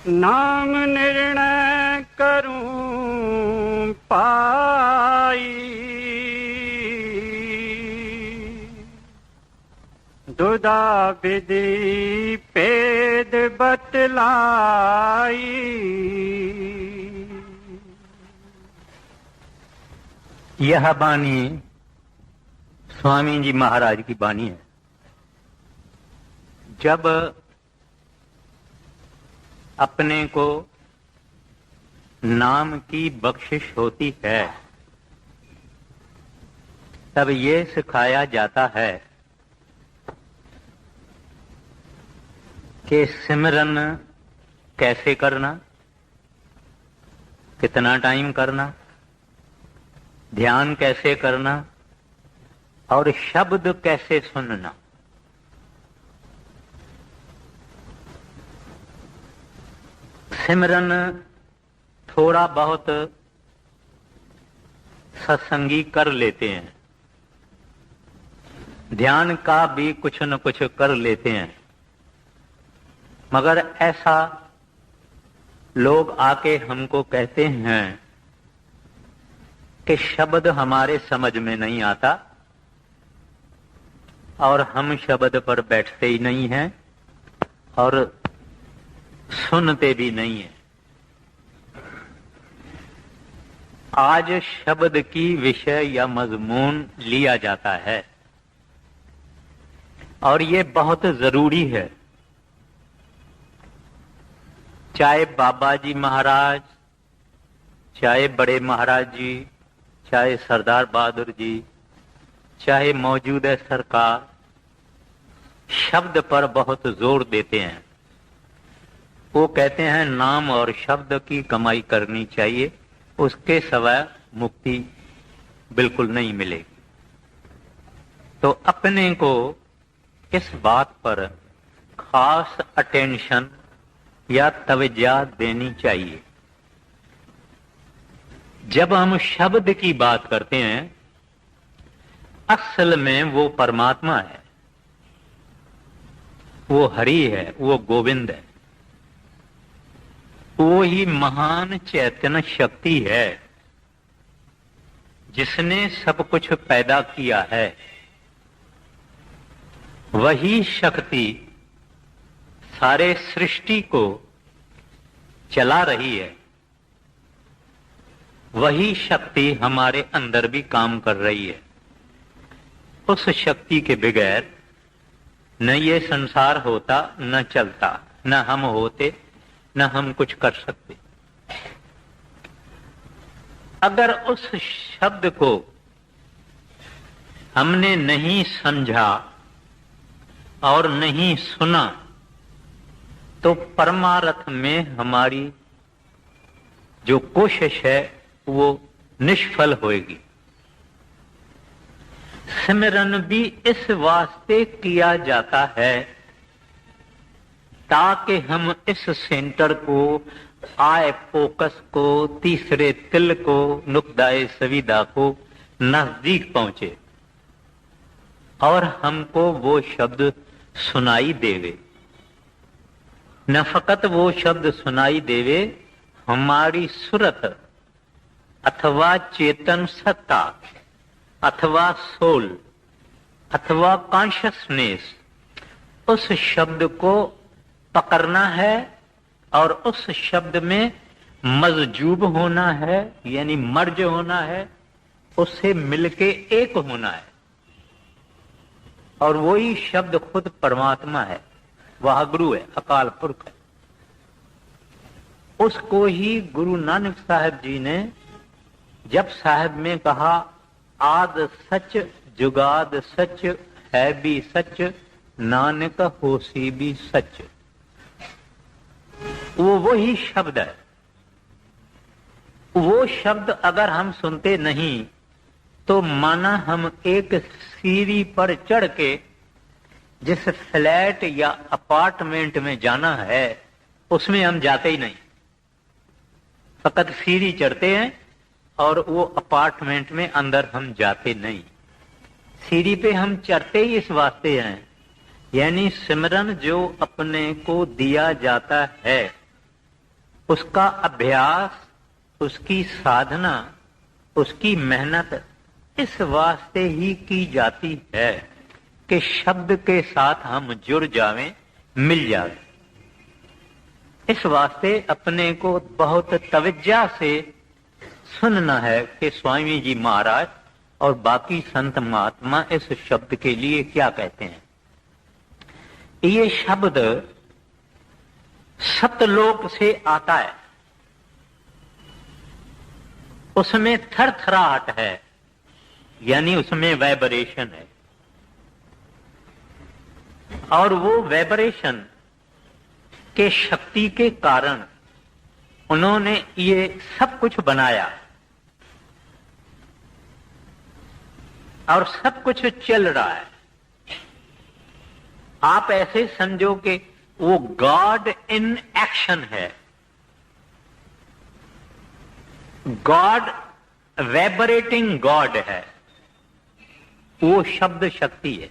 नाम निर्णय करूं पाई, दुदा विधि पेद बतलाई। यह बानी स्वामी जी महाराज की बानी है। जब अपने को नाम की बख्शिश होती है तब ये सिखाया जाता है कि सिमरन कैसे करना, कितना टाइम करना, ध्यान कैसे करना और शब्द कैसे सुनना। सिमरन थोड़ा बहुत सत्संगी कर लेते हैं, ध्यान का भी कुछ न कुछ कर लेते हैं, मगर ऐसा लोग आके हमको कहते हैं कि शब्द हमारे समझ में नहीं आता और हम शब्द पर बैठते ही नहीं हैं और सुनते भी नहीं है। आज शब्द की विषय या मजमून लिया जाता है और ये बहुत जरूरी है। चाहे बाबा जी महाराज, चाहे बड़े महाराज जी, चाहे सरदार बहादुर जी, चाहे मौजूदा सरकार, शब्द पर बहुत जोर देते हैं। वो कहते हैं नाम और शब्द की कमाई करनी चाहिए, उसके सिवाय मुक्ति बिल्कुल नहीं मिलेगी। तो अपने को इस बात पर खास अटेंशन या तवज्जो देनी चाहिए। जब हम शब्द की बात करते हैं असल में वो परमात्मा है, वो हरि है, वो गोविंद है, वो ही महान चैतन्य शक्ति है जिसने सब कुछ पैदा किया है। वही शक्ति सारे सृष्टि को चला रही है, वही शक्ति हमारे अंदर भी काम कर रही है। उस शक्ति के बगैर न ये संसार होता, न चलता, न हम होते, न हम कुछ कर सकते। अगर उस शब्द को हमने नहीं समझा और नहीं सुना तो परमार्थ में हमारी जो कोशिश है वो निष्फल होएगी। सिमरन भी इस वास्ते किया जाता है ताकि हम इस सेंटर को, आय फोकस को, तीसरे तिल को, नुक्ताए सविदा को नजदीक पहुंचे और हमको वो शब्द सुनाई देवे। न फकत वो शब्द सुनाई देवे, हमारी सुरत अथवा चेतन सत्ता अथवा सोल अथवा कॉन्शियसनेस उस शब्द को पकड़ना है और उस शब्द में मजजूब होना है, यानी मर्ज होना है, उससे मिलके एक होना है। और वही शब्द खुद परमात्मा है, वह गुरु है, अकाल पुरख है। उसको ही गुरु नानक साहब जी ने जब साहब में कहा आद सच जुगाद सच है भी सच नानक होसी भी सच, वो वही शब्द है। वो शब्द अगर हम सुनते नहीं तो माना हम एक सीढ़ी पर चढ़ के जिस फ्लैट या अपार्टमेंट में जाना है उसमें हम जाते ही नहीं, फकत सीढ़ी चढ़ते हैं और वो अपार्टमेंट में अंदर हम जाते नहीं। सीढ़ी पे हम चढ़ते ही इस वास्ते हैं, यानी सिमरन जो अपने को दिया जाता है उसका अभ्यास, उसकी साधना, उसकी मेहनत इस वास्ते ही की जाती है कि शब्द के साथ हम जुड़ जावें, मिल जावें। इस वास्ते अपने को बहुत तवज्जो से सुनना है कि स्वामी जी महाराज और बाकी संत महात्मा इस शब्द के लिए क्या कहते हैं। ये शब्द सतलोक से आता है, उसमें थरथराहट है, यानी उसमें वाइब्रेशन है, और वो वाइब्रेशन के शक्ति के कारण उन्होंने ये सब कुछ बनाया और सब कुछ चल रहा है। आप ऐसे समझो कि वो गॉड इन एक्शन है, गॉड वाइब्रेटिंग गॉड है, वो शब्द शक्ति है।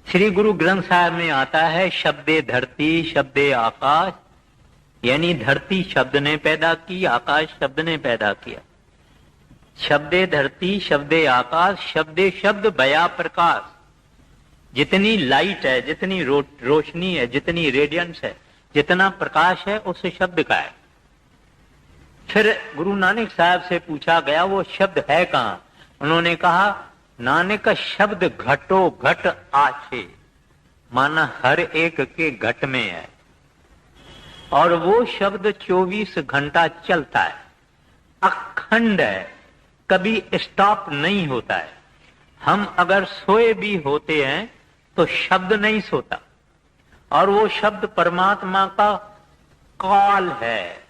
श्री गुरु ग्रंथ साहब में आता है शब्दे धरती शब्दे आकाश, यानी धरती शब्द ने पैदा की, आकाश शब्द ने पैदा किया। शब्दे धरती शब्दे आकाश, शब्दे शब्द बया प्रकाश। जितनी लाइट है, जितनी रोशनी है, जितनी रेडियंस है, जितना प्रकाश है, उस शब्द का है। फिर गुरु नानक साहब से पूछा गया वो शब्द है कहां? उन्होंने कहा नानक शब्द घटो घट आछे, माना हर एक के घट में है, और वो शब्द 24 घंटा चलता है, अखंड है, कभी स्टॉप नहीं होता है। हम अगर सोए भी होते हैं तो शब्द नहीं सोता, और वो शब्द परमात्मा का काल है।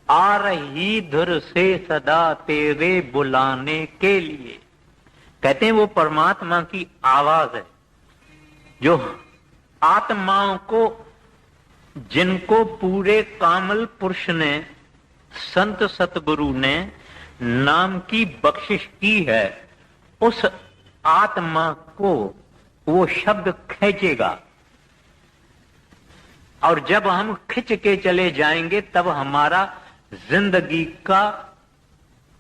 आ रही धुर से सदा तेरे बुलाने के लिए, कहते हैं वो परमात्मा की आवाज है जो आत्माओं को, जिनको पूरे कामल पुरुष ने, संत सतगुरु ने नाम की बख्शिश की है, उस आत्मा को वो शब्द खींचेगा। और जब हम खिंच के चले जाएंगे तब हमारा जिंदगी का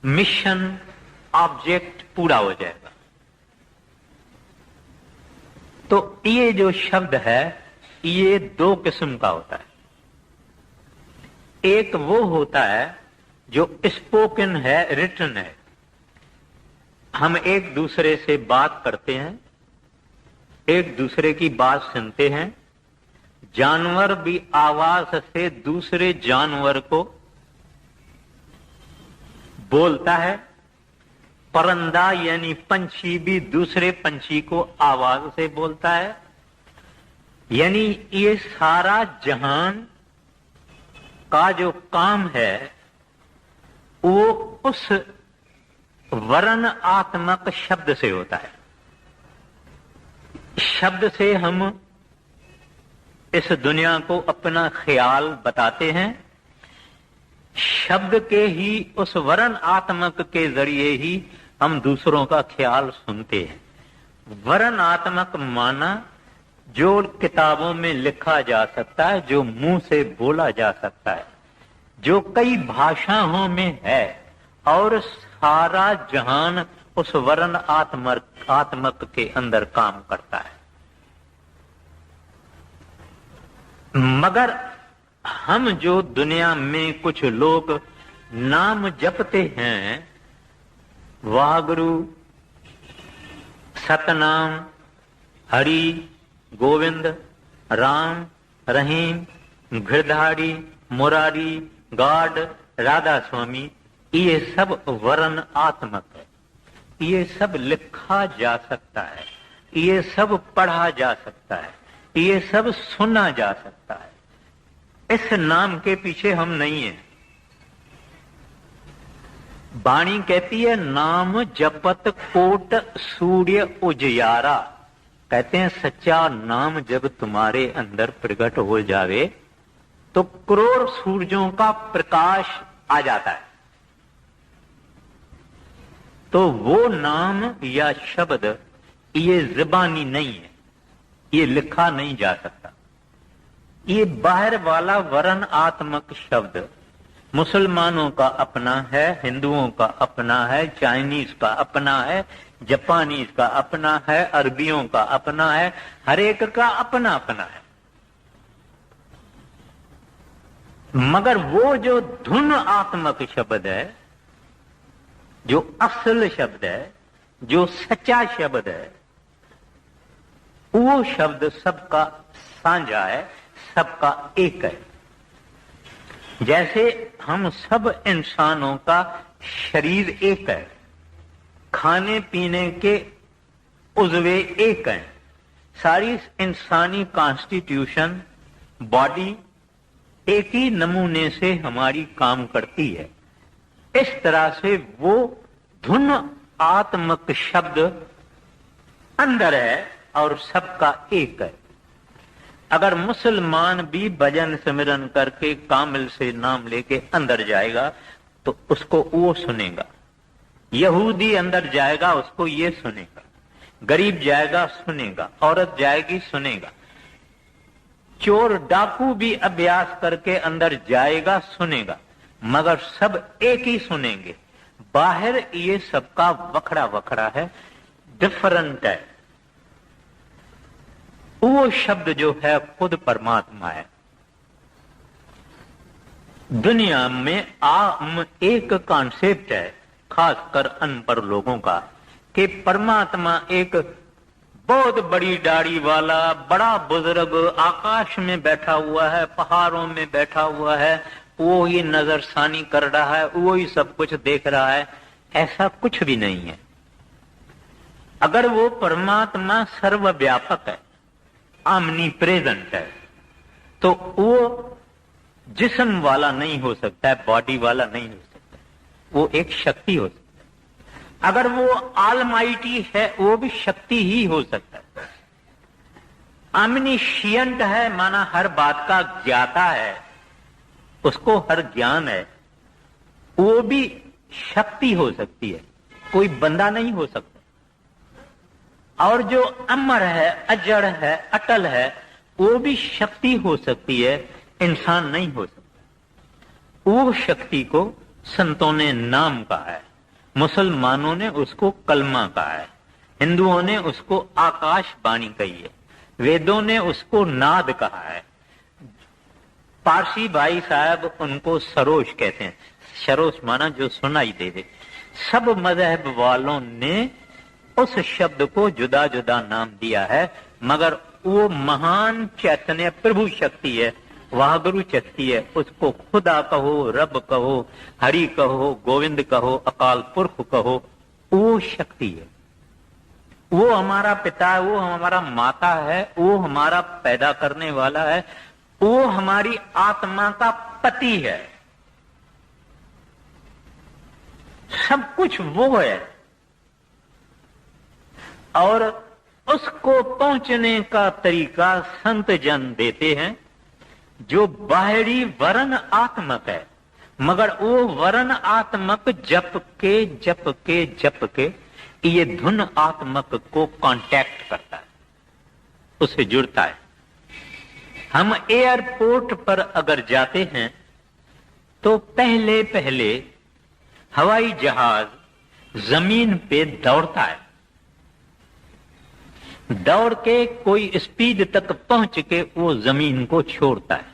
मिशन, ऑब्जेक्ट पूरा हो जाएगा। तो ये जो शब्द है ये दो किस्म का होता है। एक वो होता है जो स्पोकन है, रिटन है, हम एक दूसरे से बात करते हैं, एक दूसरे की बात सुनते हैं। जानवर भी आवाज से दूसरे जानवर को बोलता है, परिंदा यानी पंछी भी दूसरे पंछी को आवाज से बोलता है। यानी ये सारा जहान का जो काम है वो उस वर्ण आत्मक शब्द से होता है। शब्द से हम इस दुनिया को अपना ख्याल बताते हैं, शब्द के ही उस वर्ण आत्मक के जरिए ही हम दूसरों का ख्याल सुनते हैं। वर्ण आत्मक माना जो किताबों में लिखा जा सकता है, जो मुंह से बोला जा सकता है, जो कई भाषाओं में है, और सारा जहान उस वर्ण आत्मक के अंदर काम करता है। मगर हम जो दुनिया में कुछ लोग नाम जपते हैं, वाहगुरु, सतनाम, हरि, गोविंद, राम, रहीम, गिरधारी, मुरारी, गॉड, राधा स्वामी, ये सब वर्ण आत्मक है। ये सब लिखा जा सकता है, ये सब पढ़ा जा सकता है, ये सब सुना जा सकता है। इस नाम के पीछे हम नहीं हैं। वाणी कहती है नाम जपत कोट सूर्य उजियारा। कहते हैं सच्चा नाम जब तुम्हारे अंदर प्रकट हो जावे तो करोड़ सूरजों का प्रकाश आ जाता है। तो वो नाम या शब्द ये ज़बानी नहीं है, ये लिखा नहीं जा सकता। ये बाहर वाला वर्णात्मक शब्द मुसलमानों का अपना है, हिंदुओं का अपना है, चाइनीज का अपना है, जापानीज का अपना है, अरबियों का अपना है, हर एक का अपना अपना है। मगर वो जो धुन आत्मक शब्द है, जो असल शब्द है, जो सच्चा शब्द है, वो शब्द सबका साझा है, सबका एक है। जैसे हम सब इंसानों का शरीर एक है, खाने पीने के उज़्वे एक हैं, सारी इंसानी कॉन्स्टिट्यूशन बॉडी एक ही नमूने से हमारी काम करती है। इस तरह से वो धुन आत्मक शब्द अंदर है और सबका एक है। अगर मुसलमान भी भजन सिमरन करके कामिल से नाम लेके अंदर जाएगा तो उसको वो सुनेगा, यहूदी अंदर जाएगा उसको ये सुनेगा, गरीब जाएगा सुनेगा, औरत जाएगी सुनेगा, चोर डाकू भी अभ्यास करके अंदर जाएगा सुनेगा, मगर सब एक ही सुनेंगे। बाहर ये सबका वखड़ा वखड़ा है, डिफरेंट है। वो शब्द जो है खुद परमात्मा है। दुनिया में आम एक कॉन्सेप्ट है, खासकर अनपढ़ लोगों का, कि परमात्मा एक बहुत बड़ी दाढ़ी वाला बड़ा बुजुर्ग आकाश में बैठा हुआ है, पहाड़ों में बैठा हुआ है, वो ही नजरसानी कर रहा है, वो ही सब कुछ देख रहा है। ऐसा कुछ भी नहीं है। अगर वो परमात्मा सर्वव्यापक है, आमनी प्रेजेंट है, तो वो जिस्म वाला नहीं हो सकता है, बॉडी वाला नहीं हो सकता, वो एक शक्ति हो सकती है। अगर वो ऑलमाइटी है, वो भी शक्ति ही हो सकता है। ऑमनिशिएंट है, माना हर बात का ज्ञाता है, उसको हर ज्ञान है, वो भी शक्ति हो सकती है, कोई बंदा नहीं हो सकता। और जो अमर है, अजड़ है, अटल है, वो भी शक्ति हो सकती है, इंसान नहीं हो सकता। वो शक्ति को संतों ने नाम कहा है, मुसलमानों ने उसको कलमा कहा है, हिंदुओं ने उसको आकाशवाणी कही है, वेदों ने उसको नाद कहा है, पारसी भाई साहब उनको सरोज कहते हैं। सरोज माना जो सुनाई दे दे। सब मजहब वालों ने उस शब्द को जुदा जुदा नाम दिया है, मगर वो महान चैतन्य प्रभु शक्ति है, वाहगुरु शक्ति है। उसको खुदा कहो, रब कहो, हरि कहो, गोविंद कहो, अकाल पुरख कहो, वो शक्ति है। वो हमारा पिता है, वो हमारा माता है, वो हमारा पैदा करने वाला है, वो हमारी आत्मा का पति है। सब कुछ वो है। और उसको पहुंचने का तरीका संत जन देते हैं, जो बाहरी वर्ण आत्मक है, मगर वो वर्ण आत्मक जप के ये धुन आत्मक को कांटेक्ट करता है, उससे जुड़ता है। हम एयरपोर्ट पर अगर जाते हैं तो पहले पहले हवाई जहाज जमीन पे दौड़ता है, दौड़ के कोई स्पीड तक पहुंच के वो जमीन को छोड़ता है,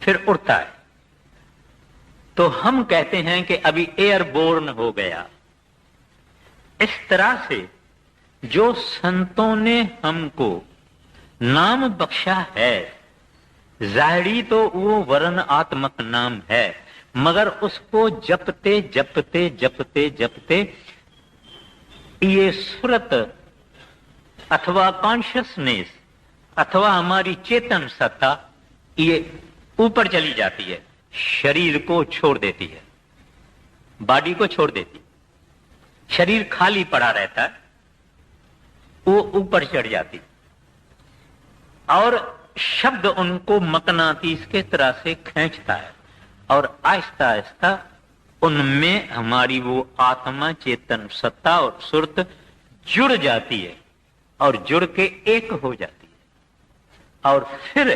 फिर उड़ता है। तो हम कहते हैं कि अभी एयरबोर्न हो गया। इस तरह से जो संतों ने हमको नाम बख्शा है, जाहिरी तो वो वर्ण आत्मक नाम है, मगर उसको जपते जपते जपते जपते ये सुरत अथवा कॉन्शियसनेस अथवा हमारी चेतन सत्ता ये ऊपर चली जाती है, शरीर को छोड़ देती है, बॉडी को छोड़ देती है। शरीर खाली पड़ा रहता है, वो ऊपर चढ़ जाती और शब्द उनको मकनातीस के तरह से खींचता है और आहिस्ता आहिस्ता उनमें हमारी वो आत्मा चेतन सत्ता और सुरत जुड़ जाती है और जुड़ के एक हो जाती है। और फिर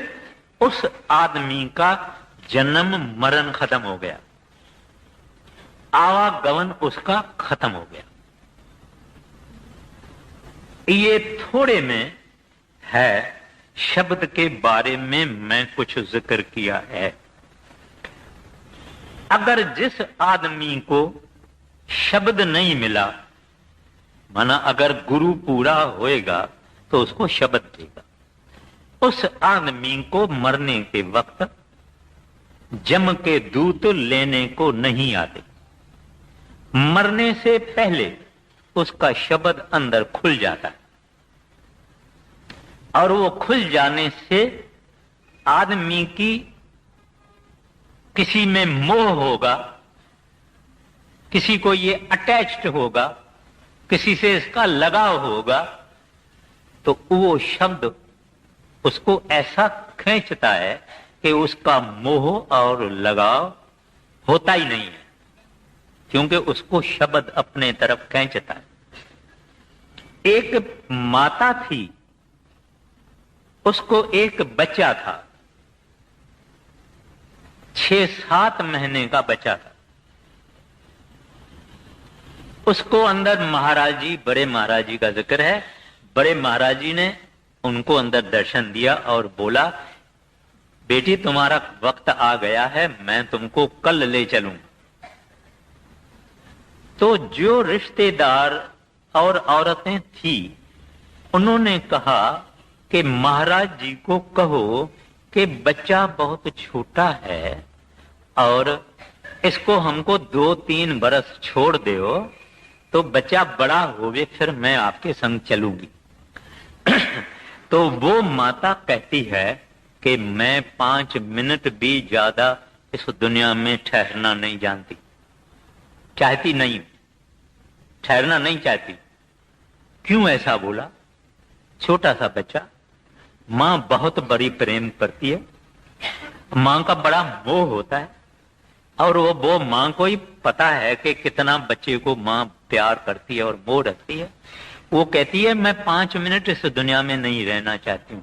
उस आदमी का जन्म मरण खत्म हो गया, आवागमन उसका खत्म हो गया। ये थोड़े में है शब्द के बारे में मैं कुछ जिक्र किया है। अगर जिस आदमी को शब्द नहीं मिला, माना अगर गुरु पूरा होएगा तो उसको शब्द देगा, उस आदमी को मरने के वक्त जम के दूत लेने को नहीं आते। मरने से पहले उसका शब्द अंदर खुल जाता है, और वो खुल जाने से आदमी की किसी में मोह होगा, किसी को ये अटैच्ड होगा, किसी से इसका लगाव होगा, तो वो शब्द उसको ऐसा खींचता है कि उसका मोह और लगाव होता ही नहीं है, क्योंकि उसको शब्द अपने तरफ खींचता है। एक माता थी, उसको एक बच्चा था, 6-7 महीने का बच्चा था। उसको अंदर महाराज जी, बड़े महाराज जी का जिक्र है, बड़े महाराज जी ने उनको अंदर दर्शन दिया और बोला, बेटी तुम्हारा वक्त आ गया है, मैं तुमको कल ले चलूं। तो जो रिश्तेदार और औरतें थी, उन्होंने कहा कि महाराज जी को कहो कि बच्चा बहुत छोटा है और इसको हमको 2-3 बरस छोड़ दो, तो बच्चा बड़ा होवे फिर मैं आपके संग चलूंगी। तो वो माता कहती है कि मैं 5 मिनट भी ज्यादा इस दुनिया में ठहरना नहीं जानती, चाहती नहीं, ठहरना नहीं चाहती। क्यों ऐसा बोला? छोटा सा बच्चा, मां बहुत बड़ी प्रेम करती है, मां का बड़ा मोह होता है, और वो मां को ही पता है कि कितना बच्चे को मां प्यार करती है और मोह रखती है। वो कहती है मैं 5 मिनट इस दुनिया में नहीं रहना चाहती हूं।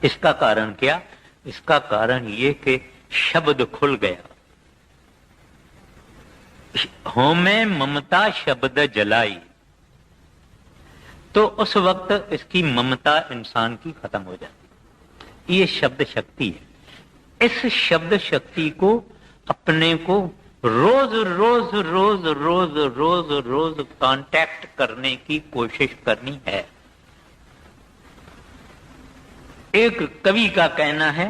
इसका कारण क्या? इसका कारण ये कि शब्द खुल गया। होमे ममता शब्द जलाई, तो उस वक्त इसकी ममता इंसान की खत्म हो जाती। ये शब्द शक्ति है। इस शब्द शक्ति को अपने को रोज रोज रोज रोज रोज रोज कांटेक्ट करने की कोशिश करनी है। एक कवि का कहना है,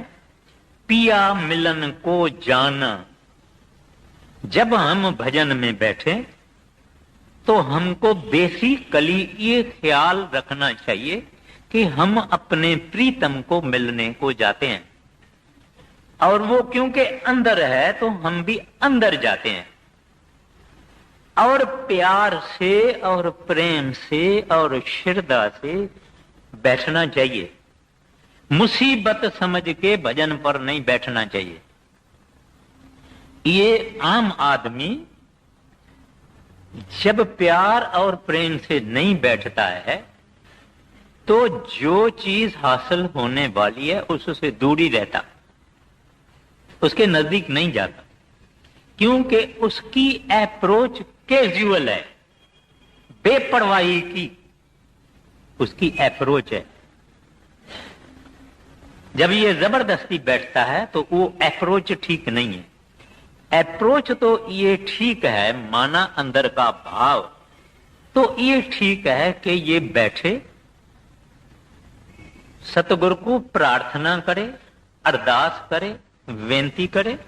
पिया मिलन को जाना। जब हम भजन में बैठे तो हमको बेसिकली ये ख्याल रखना चाहिए कि हम अपने प्रीतम को मिलने को जाते हैं, और वो क्योंकि अंदर है तो हम भी अंदर जाते हैं, और प्यार से और प्रेम से और श्रद्धा से बैठना चाहिए। मुसीबत समझ के भजन पर नहीं बैठना चाहिए। ये आम आदमी जब प्यार और प्रेम से नहीं बैठता है तो जो चीज हासिल होने वाली है उससे दूर ही रहता, उसके नजदीक नहीं जाता, क्योंकि उसकी अप्रोच कैजुअल है, बेपरवाही की उसकी अप्रोच है। जब ये जबरदस्ती बैठता है तो वो अप्रोच ठीक नहीं है। अप्रोच तो ये ठीक है, माना अंदर का भाव तो ये ठीक है कि ये बैठे, सतगुरु को प्रार्थना करे, अरदास करे, बेनती करे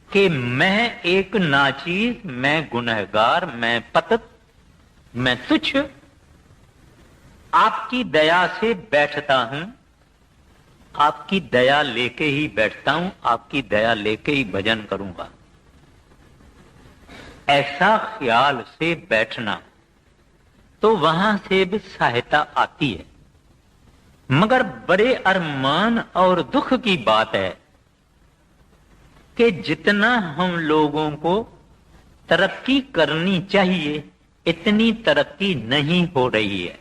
कि मैं एक नाचीज, मैं गुनहगार, मैं पतित, मैं तुच्छ, आपकी दया से बैठता हूं, आपकी दया लेके ही बैठता हूं, आपकी दया लेके ही भजन करूंगा। ऐसा ख्याल से बैठना तो वहां से भी सहायता आती है। मगर बड़े अरमान और दुख की बात है कि जितना हम लोगों को तरक्की करनी चाहिए इतनी तरक्की नहीं हो रही है।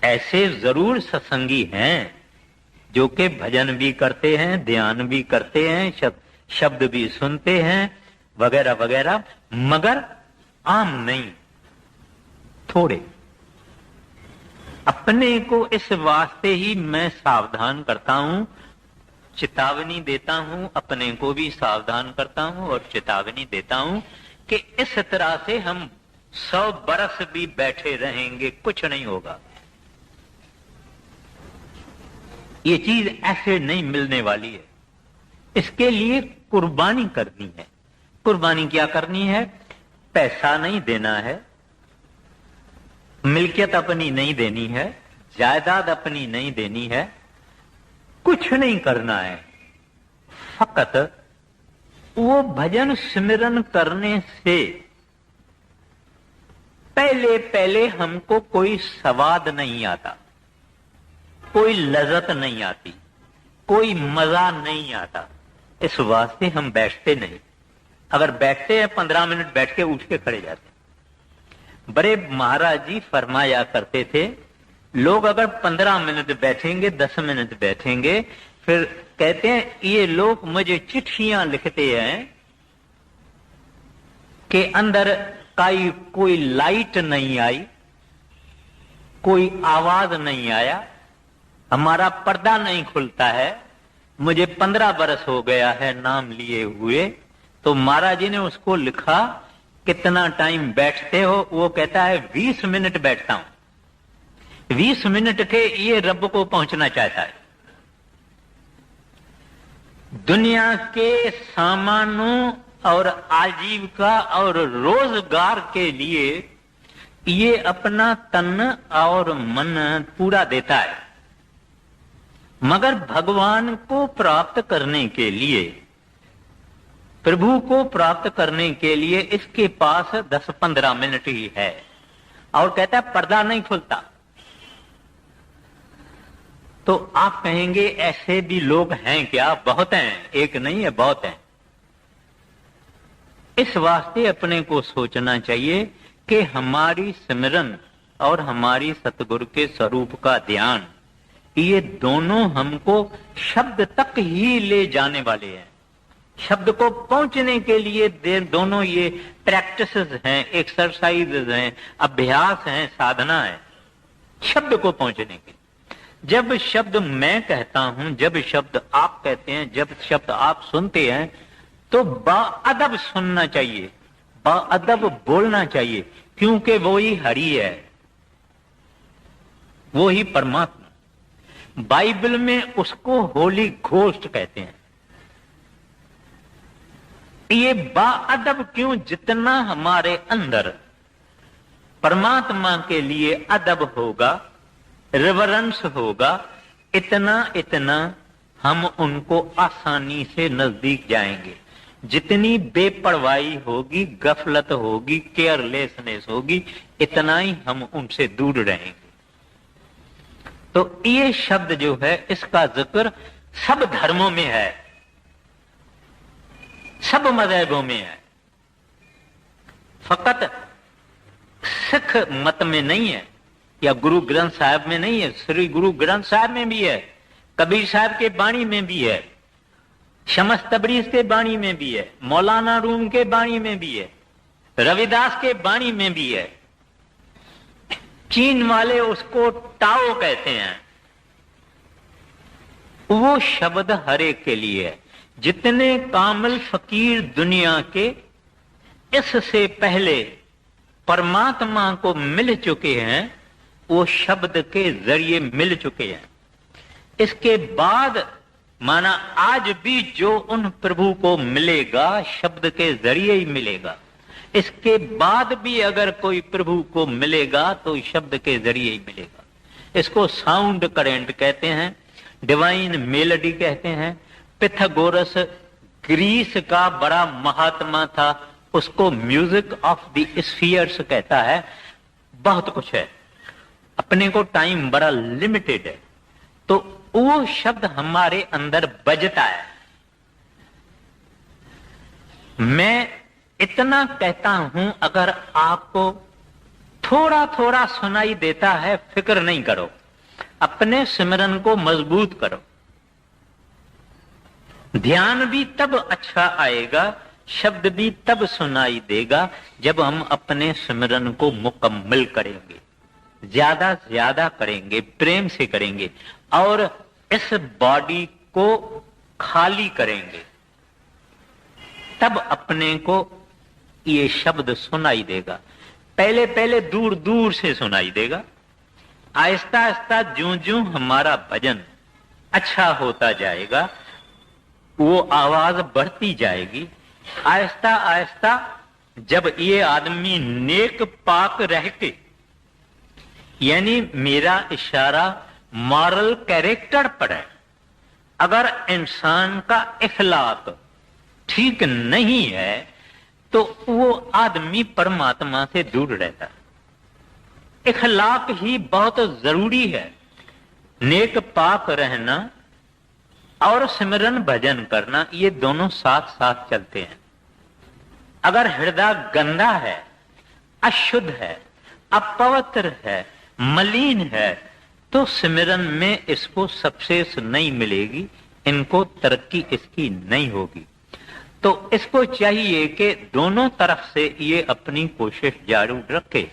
ऐसे जरूर सत्संगी हैं जो कि भजन भी करते हैं, ध्यान भी करते हैं, शब्द भी सुनते हैं वगैरह वगैरह, मगर आम नहीं, थोड़े। अपने को इस वास्ते ही मैं सावधान करता हूं, चेतावनी देता हूं, अपने को भी सावधान करता हूं और चेतावनी देता हूं कि इस तरह से हम 100 बरस भी बैठे रहेंगे, कुछ नहीं होगा। ये चीज ऐसे नहीं मिलने वाली है। इसके लिए कुर्बानी करनी है। कुर्बानी क्या करनी है? पैसा नहीं देना है, मिल्कियत अपनी नहीं देनी है, जायदाद अपनी नहीं देनी है, कुछ नहीं करना है। फकत वो भजन सिमरन करने से पहले पहले हमको कोई स्वाद नहीं आता, कोई लज्जत नहीं आती, कोई मजा नहीं आता। इस वास्ते हम बैठते नहीं। अगर बैठते हैं 15 मिनट बैठ के उठ के खड़े जाते। बड़े महाराज जी फरमाया करते थे, लोग अगर 15 मिनट बैठेंगे, 10 मिनट बैठेंगे, फिर कहते हैं ये लोग मुझे चिट्ठियां लिखते हैं कि अंदर कोई लाइट नहीं आई, कोई आवाज नहीं आया, हमारा पर्दा नहीं खुलता है। मुझे 15 बरस हो गया है नाम लिए हुए। तो महाराज जी ने उसको लिखा, कितना टाइम बैठते हो? वो कहता है 20 मिनट बैठता हूं। 20 मिनट के ये रब को पहुंचना चाहता है। दुनिया के सामानों और आजीविका और रोजगार के लिए ये अपना तन और मन पूरा देता है, मगर भगवान को प्राप्त करने के लिए, प्रभु को प्राप्त करने के लिए इसके पास 10-15 मिनट ही है। और कहता है पर्दा नहीं खुलता। तो आप कहेंगे ऐसे भी लोग हैं क्या? बहुत हैं, एक नहीं है, बहुत हैं। इस वास्ते अपने को सोचना चाहिए कि हमारी सिमरन और हमारी सतगुरु के स्वरूप का ध्यान, ये दोनों हमको शब्द तक ही ले जाने वाले हैं। शब्द को पहुंचने के लिए दोनों ये प्रैक्टिसेस हैं, एक्सरसाइजेस हैं, अभ्यास हैं, साधना है शब्द को पहुंचने के। जब शब्द मैं कहता हूं, जब शब्द आप कहते हैं, जब शब्द आप सुनते हैं, तो बाअदब सुनना चाहिए, बाअदब बोलना चाहिए, क्योंकि वो ही हरि है, वो ही परमात्मा। बाइबल में उसको होली घोस्ट कहते हैं। ये बाअदब क्यों? जितना हमारे अंदर परमात्मा के लिए अदब होगा, रिवरेंस होगा, इतना इतना हम उनको आसानी से नजदीक जाएंगे। जितनी बेपरवाही होगी, गफलत होगी, केयरलेसनेस होगी, इतना ही हम उनसे दूर रहेंगे। तो ये शब्द जो है, इसका जिक्र सब धर्मों में है, सब मजहबों में है, फकत सिख मत में नहीं है या गुरु ग्रंथ साहब में नहीं है। श्री गुरु ग्रंथ साहब में भी है, कबीर साहब के बाणी में भी है, शमस तबरीज के बाणी में भी है, मौलाना रूम के बाणी में भी है, रविदास के बाणी में भी है। चीन वाले उसको टाओ कहते हैं। वो शब्द हर एक के लिए है। जितने कामिल फकीर दुनिया के इससे पहले परमात्मा को मिल चुके हैं, वो शब्द के जरिए मिल चुके हैं। इसके बाद माना आज भी जो उन प्रभु को मिलेगा, शब्द के जरिए ही मिलेगा। इसके बाद भी अगर कोई प्रभु को मिलेगा तो शब्द के जरिए ही मिलेगा। इसको साउंड करेंट कहते हैं, डिवाइन मेलोडी कहते हैं। पिथागोरस ग्रीस का बड़ा महात्मा था, उसको म्यूजिक ऑफ द स्फीयर्स कहता है। बहुत कुछ है, अपने को टाइम बड़ा लिमिटेड है, तो वो शब्द हमारे अंदर बजता है। मैं इतना कहता हूं, अगर आपको थोड़ा थोड़ा सुनाई देता है, फिक्र नहीं करो, अपने सिमरन को मजबूत करो। ध्यान भी तब अच्छा आएगा, शब्द भी तब सुनाई देगा जब हम अपने सिमरन को मुकम्मल करेंगे, ज्यादा से ज्यादा करेंगे, प्रेम से करेंगे और इस बॉडी को खाली करेंगे, तब अपने को ये शब्द सुनाई देगा। पहले पहले दूर दूर से सुनाई देगा, आहिस्ता आहिस्ता ज्यों ज्यों हमारा भजन अच्छा होता जाएगा वो आवाज बढ़ती जाएगी। आहिस्ता आहिस्ता जब ये आदमी नेक पाक रह के, यानी मेरा इशारा मॉरल कैरेक्टर पर है, अगर इंसान का इखलाक ठीक नहीं है तो वो आदमी परमात्मा से दूर रहता है। इखलाक ही बहुत जरूरी है। नेक पाक रहना और सिमरन भजन करना, ये दोनों साथ साथ चलते हैं। अगर हृदय गंदा है, अशुद्ध है, अपवित्र है, मलिन है, तो सिमरन में इसको सक्सेस नहीं मिलेगी, इनको तरक्की इसकी नहीं होगी। तो इसको चाहिए कि दोनों तरफ से ये अपनी कोशिश जारी रखे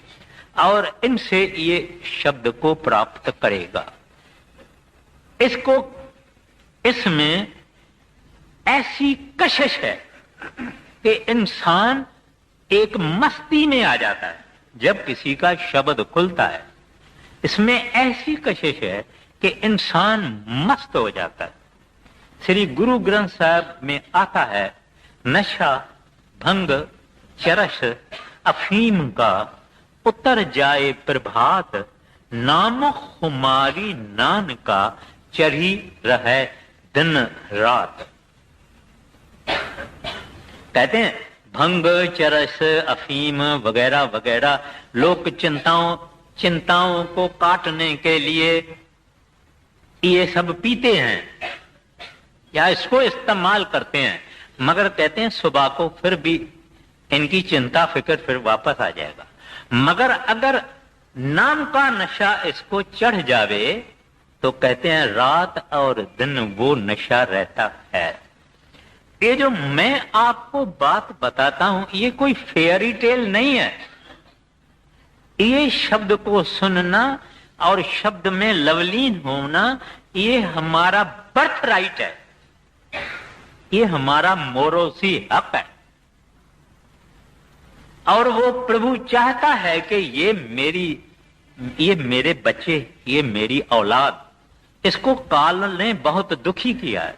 और इनसे ये शब्द को प्राप्त करेगा। इसको इसमें ऐसी कशिश है कि इंसान एक मस्ती में आ जाता है जब किसी का शब्द खुलता है। इसमें ऐसी कशिश है कि इंसान मस्त हो जाता है। श्री गुरु ग्रंथ साहब में आता है, नशा भंग चरस अफीम का उतर जाए प्रभात, नाम खुमारी नान का चढ़ी रहे दिन रात। कहते हैं भंग चरस अफीम वगैरह वगैरह लोग चिंताओं को काटने के लिए ये सब पीते हैं या इसको इस्तेमाल करते हैं, मगर कहते हैं सुबह को फिर भी इनकी चिंता फिक्र फिर वापस आ जाएगा। मगर अगर नाम का नशा इसको चढ़ जावे तो कहते हैं रात और दिन वो नशा रहता है। ये जो मैं आपको बात बताता हूं ये कोई फेयरी टेल नहीं है। ये शब्द को सुनना और शब्द में लवलीन होना ये हमारा बर्थ राइट है, ये हमारा मोरोसी हक है। और वो प्रभु चाहता है कि ये मेरे बच्चे, ये मेरी औलाद, इसको काल ने बहुत दुखी किया है।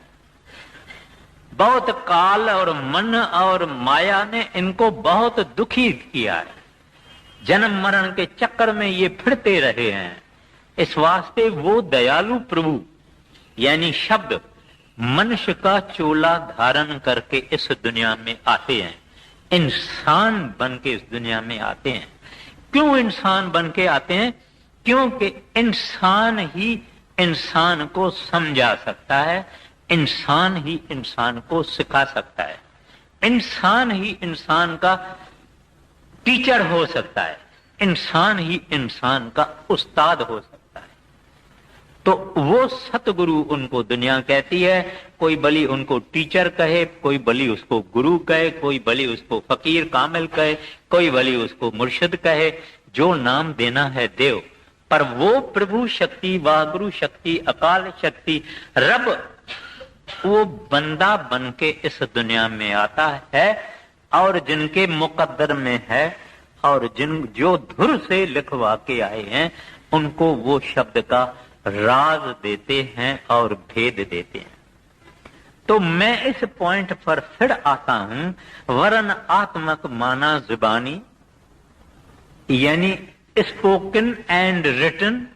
बहुत काल और मन और माया ने इनको बहुत दुखी किया है। जन्म मरण के चक्कर में ये फिरते रहे हैं। इस वास्ते वो दयालु प्रभु यानी शब्द मनुष्य का चोला धारण करके इस दुनिया में आते हैं, इंसान बन के इस दुनिया में आते हैं। क्यों इंसान बन के आते हैं? क्योंकि इंसान ही इंसान को समझा सकता है, इंसान ही इंसान को सिखा सकता है, इंसान ही इंसान का टीचर हो सकता है, इंसान ही इंसान का उस्ताद हो सकता है। तो वो सतगुरु उनको दुनिया कहती है। कोई भली उनको टीचर कहे, कोई भली उसको गुरु कहे, कोई भली उसको फकीर कामिल कहे, कोई भली उसको मुर्शिद कहे, जो नाम देना है देव। पर वो प्रभु शक्ति, वागुरु शक्ति, अकाल शक्ति, रब, वो बंदा बन के इस दुनिया में आता है और जिनके मुकद्दर में है और जो धुर से लिखवा के आए हैं उनको वो शब्द का राज देते हैं और भेद देते हैं। तो मैं इस पॉइंट पर फिर आता हूं, वरन आत्मक माना जुबानी यानी स्पोकन एंड रिटन,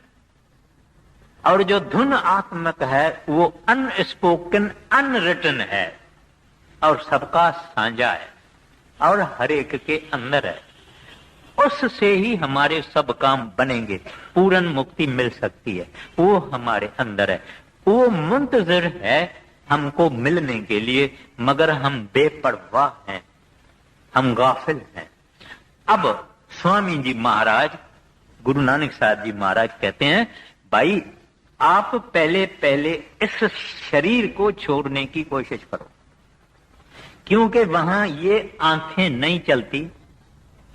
और जो धुन आत्मक है वो अनस्पोकन अनरिटन है और सबका साझा है और हर एक के अंदर है। उससे ही हमारे सब काम बनेंगे, पूर्ण मुक्ति मिल सकती है। वो हमारे अंदर है, वो मुंतजर है हमको मिलने के लिए, मगर हम बेपरवाह हैं, हम गाफिल हैं। अब स्वामी जी महाराज, गुरु नानक साहब जी महाराज कहते हैं, भाई आप पहले पहले इस शरीर को छोड़ने की कोशिश करो, क्योंकि वहां ये आंखें नहीं चलती,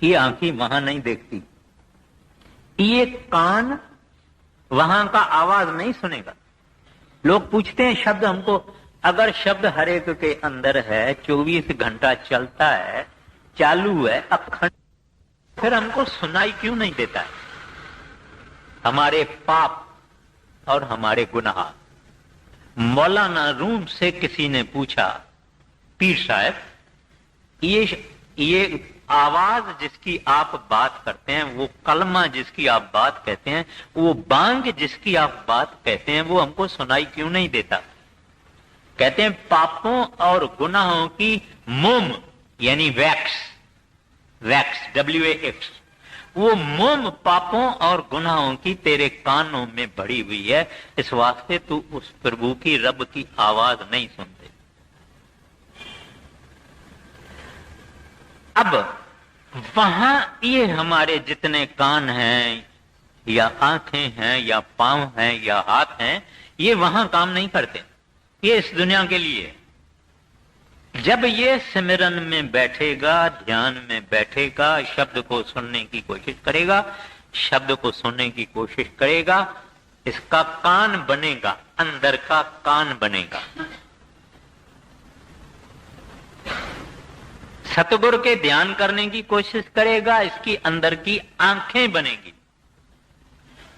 ये आंखें वहां नहीं देखती, ये कान वहां का आवाज नहीं सुनेगा। लोग पूछते हैं शब्द हमको, अगर शब्द हर एक के अंदर है, 24 घंटा चलता है, चालू है, अखंड, फिर हमको सुनाई क्यों नहीं देता है? हमारे पाप और हमारे गुनाह। मौलाना रूम से किसी ने पूछा, पीर साहब, ये आवाज जिसकी आप बात करते हैं, वो कलमा जिसकी आप बात कहते हैं, वो बांग जिसकी आप बात कहते हैं, वो हमको सुनाई क्यों नहीं देता? कहते हैं पापों और गुनाहों की मोम यानी वैक्स, WAX, वो मोम पापों और गुनाहों की तेरे कानों में भरी हुई है, इस वास्ते तू उस प्रभु की, रब की आवाज नहीं सुनते। अब वहां ये हमारे जितने कान हैं या आंखें हैं या पांव हैं या हाथ हैं, ये वहां काम नहीं करते, ये इस दुनिया के लिए। जब ये सिमरन में बैठेगा, ध्यान में बैठेगा, शब्द को सुनने की कोशिश करेगा, शब्द को सुनने की कोशिश करेगा, इसका कान बनेगा, अंदर का कान बनेगा। सतगुरु के ध्यान करने की कोशिश करेगा, इसकी अंदर की आंखें बनेगी।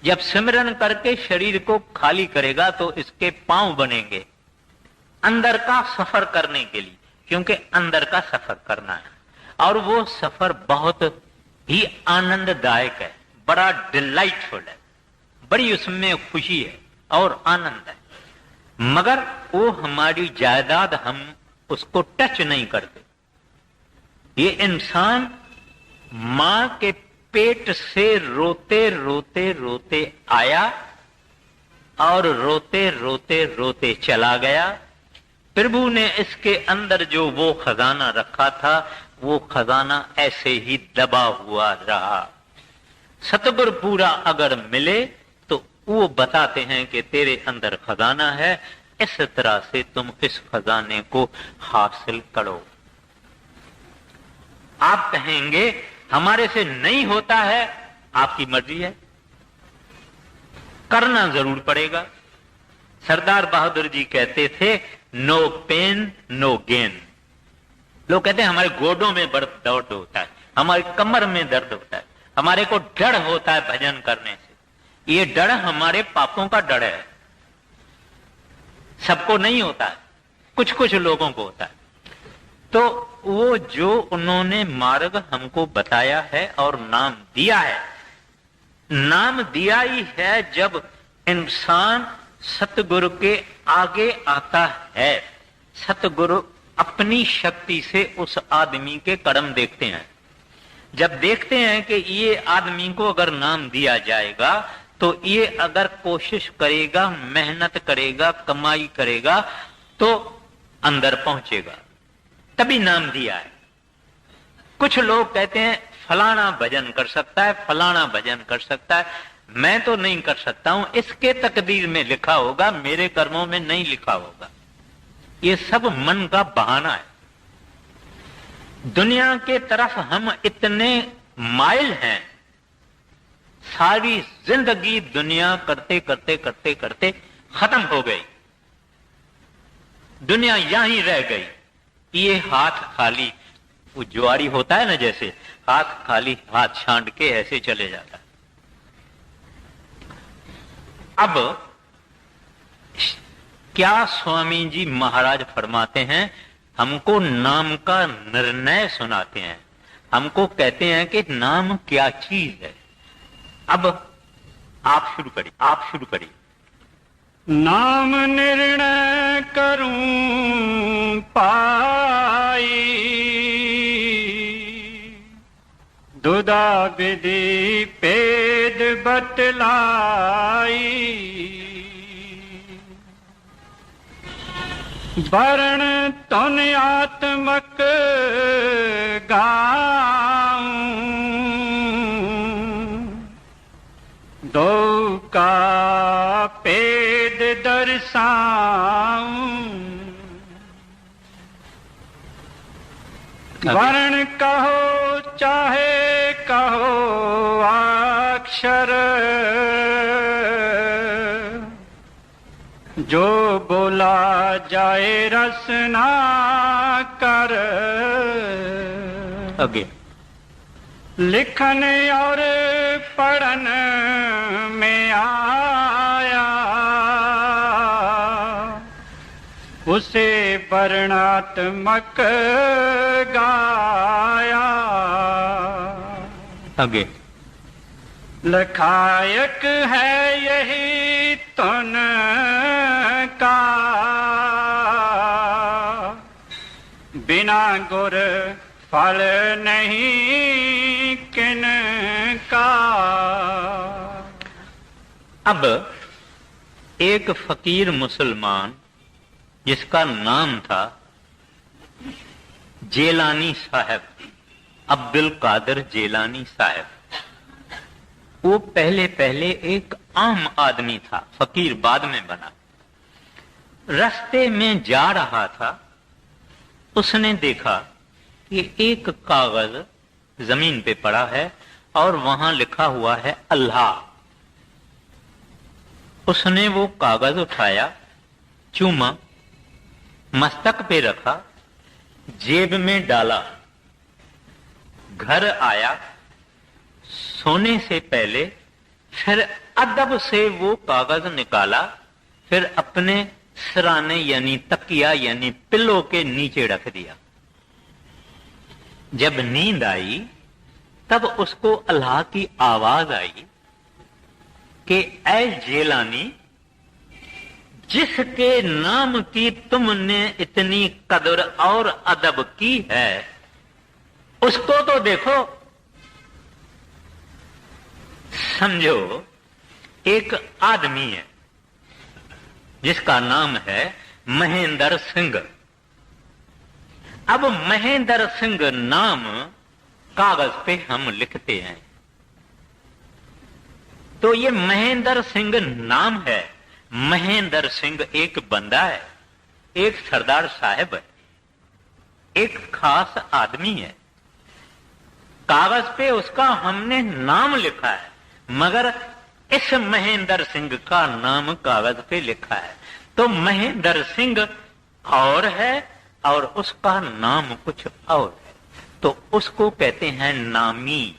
जब सिमरन करके शरीर को खाली करेगा तो इसके पांव बनेंगे, अंदर का सफर करने के लिए, क्योंकि अंदर का सफर करना है, और वो सफर बहुत ही आनंददायक है, बड़ा डिलाइटफुल है, बड़ी उसमें खुशी है और आनंद है। मगर वो हमारी जायदाद, हम उसको टच नहीं करते। ये इंसान मां के पेट से रोते रोते रोते आया और रोते रोते रोते चला गया। प्रभु ने इसके अंदर जो वो खजाना रखा था, वो खजाना ऐसे ही दबा हुआ रहा। सतगुरु पूरा अगर मिले तो वो बताते हैं कि तेरे अंदर खजाना है, इस तरह से तुम इस खजाने को हासिल करो। आप कहेंगे हमारे से नहीं होता है, आपकी मर्जी है, करना जरूर पड़ेगा। सरदार बहादुर जी कहते थे, नो पेन नो गेन। लोग कहते हैं हमारे गोडों में दर्द होता है, हमारी कमर में दर्द होता है, हमारे को डर होता है भजन करने से। ये डर हमारे पापों का डर है, सबको नहीं होता है, कुछ कुछ लोगों को होता है। तो वो जो उन्होंने मार्ग हमको बताया है और नाम दिया है, नाम दिया ही है जब इंसान सतगुरु के आगे आता है। सतगुरु अपनी शक्ति से उस आदमी के कर्म देखते हैं। जब देखते हैं कि ये आदमी को अगर नाम दिया जाएगा तो ये अगर कोशिश करेगा, मेहनत करेगा, कमाई करेगा तो अंदर पहुंचेगा, तभी नाम दिया है। कुछ लोग कहते हैं फलाना भजन कर सकता है, फलाना भजन कर सकता है, मैं तो नहीं कर सकता हूं, इसके तकदीर में लिखा होगा, मेरे कर्मों में नहीं लिखा होगा। ये सब मन का बहाना है। दुनिया के तरफ हम इतने माइल हैं, सारी जिंदगी दुनिया करते करते करते करते खत्म हो गई, दुनिया यहीं रह गई। ये हाथ खाली, वो ज्वारी होता है ना, जैसे हाथ खाली, हाथ छांट के ऐसे चले जाता है। अब क्या स्वामी जी महाराज फरमाते हैं, हमको नाम का निर्णय सुनाते हैं, हमको कहते हैं कि नाम क्या चीज है। अब आप शुरू करिए, आप शुरू करिए। नाम निर्णय करूं पाई, दुदा विधि पेद बतलाई, वर्ण तुन आत्मक गाऊं, दो का पेद दर्शाऊं। वर्ण कहो चाहे कहो अक्षर, जो बोला जाए रसना कर। आगे लिखन और पढ़न में आया, उसे वर्णात्मक गाया। आगे लखायक है यही तुन का, बिना गुर फल नहीं किनका। अब एक फकीर मुसलमान जिसका नाम था जेलानी साहब, अब्दुल कादिर जेलानी साहब, वो पहले पहले एक आम आदमी था, फकीर बाद में बना। रास्ते में जा रहा था, उसने देखा कि एक कागज जमीन पे पड़ा है और वहां लिखा हुआ है अल्लाह। उसने वो कागज उठाया, चूमा, मस्तक पे रखा, जेब में डाला, घर आया, सोने से पहले फिर अदब से वो कागज निकाला, फिर अपने सिराने यानी तकिया यानी पिल्लो के नीचे रख दिया। जब नींद आई तब उसको अल्लाह की आवाज आई कि ऐ जेलानी, जिसके नाम की तुमने इतनी कदर और अदब की है, उसको तो देखो। समझो एक आदमी है जिसका नाम है महेंद्र सिंह। अब महेंद्र सिंह नाम कागज पे हम लिखते हैं, तो ये महेंद्र सिंह नाम है। महेंद्र सिंह एक बंदा है, एक सरदार साहब है, एक खास आदमी है। कागज पे उसका हमने नाम लिखा है, मगर इस महेंद्र सिंह का नाम कागज पे लिखा है। तो महेंद्र सिंह और है और उसका नाम कुछ और है, तो उसको कहते हैं नामी।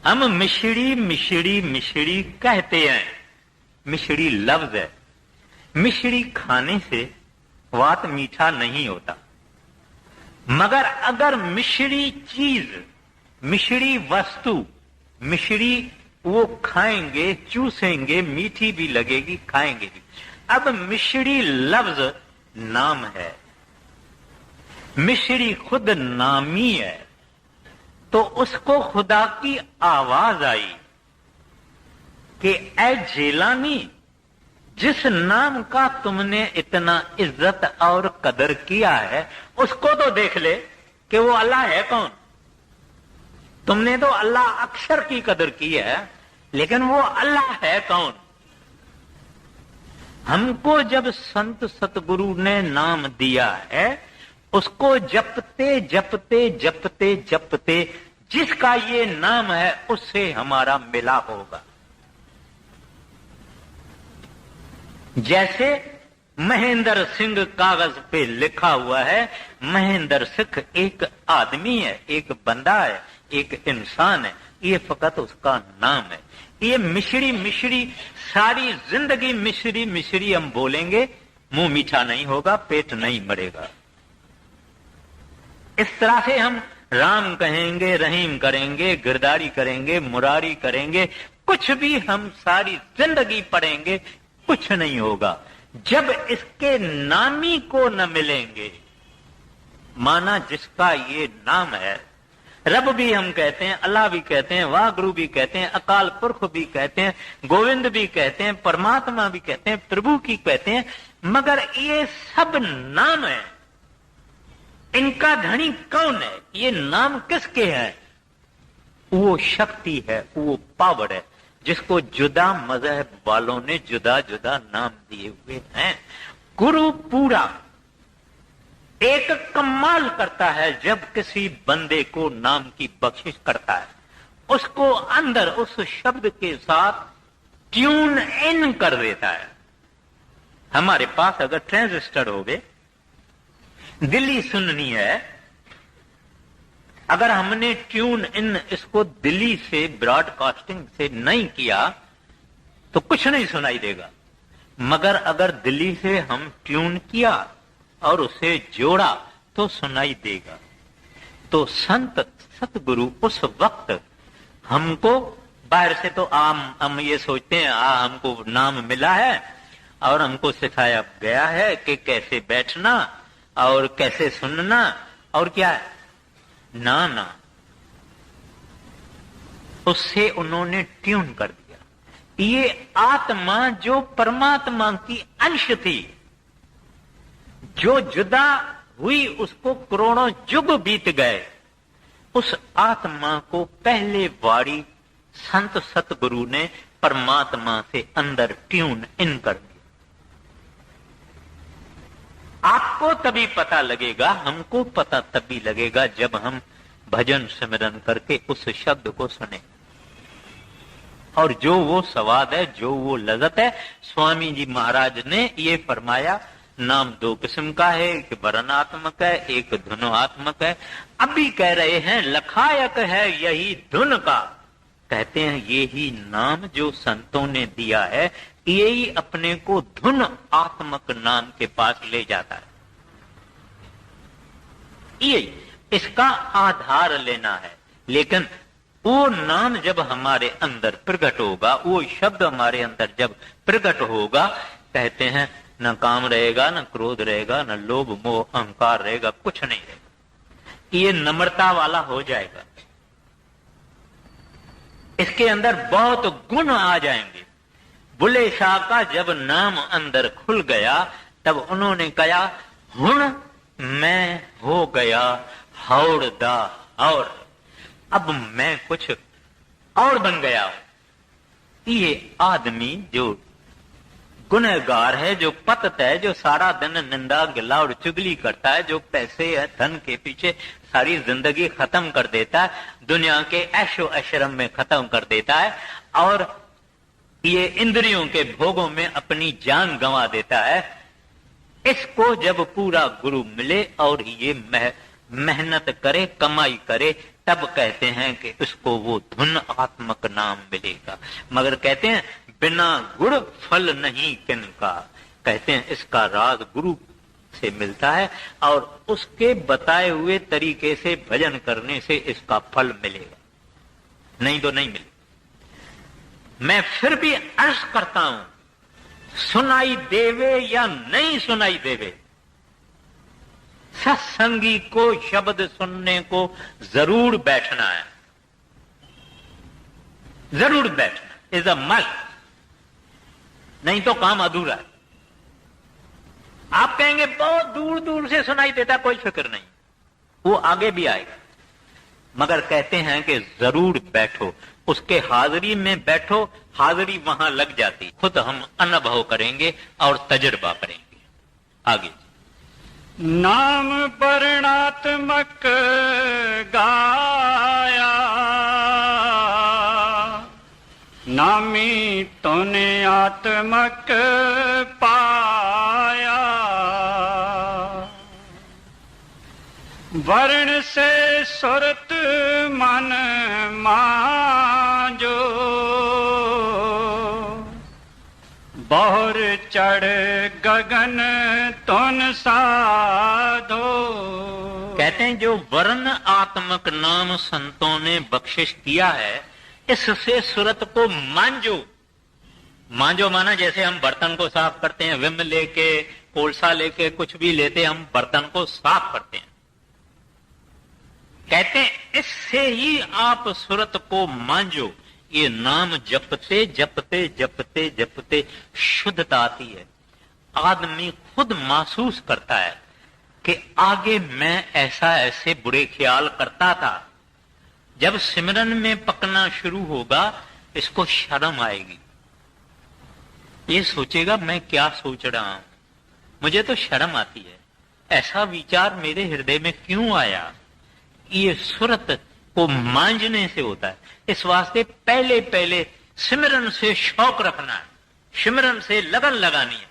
हम मिश्री मिश्री मिश्री कहते हैं, मिश्री लफ्ज है। मिश्री खाने से स्वाद मीठा नहीं होता, मगर अगर मिश्री चीज, मिश्री वस्तु, मिश्री वो खाएंगे, चूसेंगे, मीठी भी लगेगी, खाएंगे भी। अब मिश्री लफ्ज नाम है, मिश्री खुद नामी है। तो उसको खुदा की आवाज आई कि ऐ जेलानी, जिस नाम का तुमने इतना इज्जत और कदर किया है, उसको तो देख ले कि वो अल्लाह है कौन। तुमने तो अल्लाह अक्षर की कदर की है, लेकिन वो अल्लाह है कौन। हमको जब संत सतगुरु ने नाम दिया है, उसको जपते जपते जपते जपते जिसका ये नाम है उससे हमारा मिला होगा। जैसे महेंद्र सिंह कागज पे लिखा हुआ है, महेंद्र सिंह एक आदमी है, एक बंदा है, एक इंसान है, ये फकत उसका नाम है। ये मिश्री मिश्री सारी जिंदगी मिश्री मिश्री हम बोलेंगे, मुंह मीठा नहीं होगा, पेट नहीं भरेगा। इस तरह से हम राम कहेंगे, रहीम करेंगे, गिरदारी करेंगे, मुरारी करेंगे, कुछ भी हम सारी जिंदगी पढ़ेंगे, कुछ नहीं होगा जब इसके नामी को न मिलेंगे। माना जिसका ये नाम है, रब भी हम कहते हैं, अल्लाह भी कहते हैं, वाहगुरु भी कहते हैं, अकाल पुरख भी कहते हैं, गोविंद भी कहते हैं, परमात्मा भी कहते हैं, प्रभु की कहते हैं, मगर ये सब नाम है। इनका धनी कौन है? ये नाम किसके हैं? वो शक्ति है, वो पावर है, जिसको जुदा मजहब वालों ने जुदा जुदा नाम दिए हुए हैं। गुरु पूरा एक कमाल करता है जब किसी बंदे को नाम की बख्शिश करता है, उसको अंदर उस शब्द के साथ ट्यून इन कर देता है। हमारे पास अगर ट्रांजिस्टर हो गए, दिल्ली सुननी है, अगर हमने ट्यून इन इसको दिल्ली से ब्रॉडकास्टिंग से नहीं किया तो कुछ नहीं सुनाई देगा। मगर अगर दिल्ली से हम ट्यून किया और उसे जोड़ा तो सुनाई देगा। तो संत सतगुरु उस वक्त हमको, बाहर से तो हम ये सोचते हैं हमको नाम मिला है और हमको सिखाया गया है कि कैसे बैठना और कैसे सुनना और क्या है, ना ना, उससे उन्होंने ट्यून कर दिया। ये आत्मा जो परमात्मा की अंश थी, जो जुदा हुई उसको करोड़ों युग बीत गए, उस आत्मा को पहले वारी संत सतगुरु ने परमात्मा से अंदर ट्यून इन कर दिया। आपको तभी पता लगेगा, हमको पता तभी लगेगा जब हम भजन सिमरन करके उस शब्द को सुने। और जो वो स्वाद है, जो वो लज़त है, स्वामी जी महाराज ने ये फरमाया, नाम दो किस्म का है, एक वर्णात्मक है, एक धुनात्मक है। अभी कह रहे हैं लखायक है यही धुन का। कहते हैं ये ही नाम जो संतों ने दिया है, यही अपने को धुन आत्मक नाम के पास ले जाता है। ये इसका आधार लेना है। लेकिन वो नाम जब हमारे अंदर प्रकट होगा, वो शब्द हमारे अंदर जब प्रकट होगा, कहते हैं न काम रहेगा, न क्रोध रहेगा, न लोभ मोह अहंकार रहेगा, कुछ नहीं रहेगा। ये नम्रता वाला हो जाएगा। इसके अंदर बहुत गुण आ जाएंगे। बुले शाह का जब नाम अंदर खुल गया, तब उन्होंने कहा, हुण मैं हो गया हौड़दा, और अब मैं कुछ और बन गया हूं। ये आदमी जो गुनहगार है, जो पतत है, जो सारा दिन निंदा गिला और चुगली करता है, जो पैसे या धन के पीछे सारी जिंदगी खत्म कर देता है, दुनिया के ऐशो ऐशरम में खत्म कर देता है, और ये इंद्रियों के भोगों में अपनी जान गंवा देता है, इसको जब पूरा गुरु मिले और ये मेहनत करे, कमाई करे, तब कहते हैं कि उसको वो धुन आत्मक नाम मिलेगा। मगर कहते हैं बिना गुड़ फल नहीं किनका। कहते हैं इसका राज गुरु से मिलता है और उसके बताए हुए तरीके से भजन करने से इसका फल मिलेगा, नहीं तो नहीं मिलेगा। मैं फिर भी अर्ज करता हूं, सुनाई देवे या नहीं सुनाई देवे, सत्संगी को शब्द सुनने को जरूर बैठना है, जरूर बैठना इज अ मस्ट, नहीं तो काम अधूरा है। आप कहेंगे बहुत दूर दूर से सुनाई देता, कोई फिक्र नहीं, वो आगे भी आएगा। मगर कहते हैं कि जरूर बैठो, उसके हाजिरी में बैठो, हाजिरी वहां लग जाती, खुद हम अनुभव करेंगे और तजुर्बा करेंगे। आगे नाम वर्णात्मक गाया, नामी तूने आत्मक पाया, वर्ण से सुरत मन मांजो, बहुर चढ़ गगन तुन साधो। कहते हैं जो वर्ण आत्मक नाम संतों ने बख्शिश किया है, इससे सूरत को मांजो। मांजो माना जैसे हम बर्तन को साफ करते हैं, विम लेके, कोलसा लेके, कुछ भी लेते हम बर्तन को साफ करते हैं। कहते हैं इससे ही आप सूरत को मांजो। ये नाम जपते जपते जपते जपते शुद्धता आती है। आदमी खुद महसूस करता है कि आगे मैं ऐसे बुरे ख्याल करता था। जब सिमरन में पकना शुरू होगा इसको शर्म आएगी। ये सोचेगा मैं क्या सोच रहा हूं, मुझे तो शर्म आती है, ऐसा विचार मेरे हृदय में क्यों आया। ये सुरत को मांझने से होता है। इस वास्ते पहले पहले सिमरन से शौक रखना है, सिमरन से लगन लगानी है।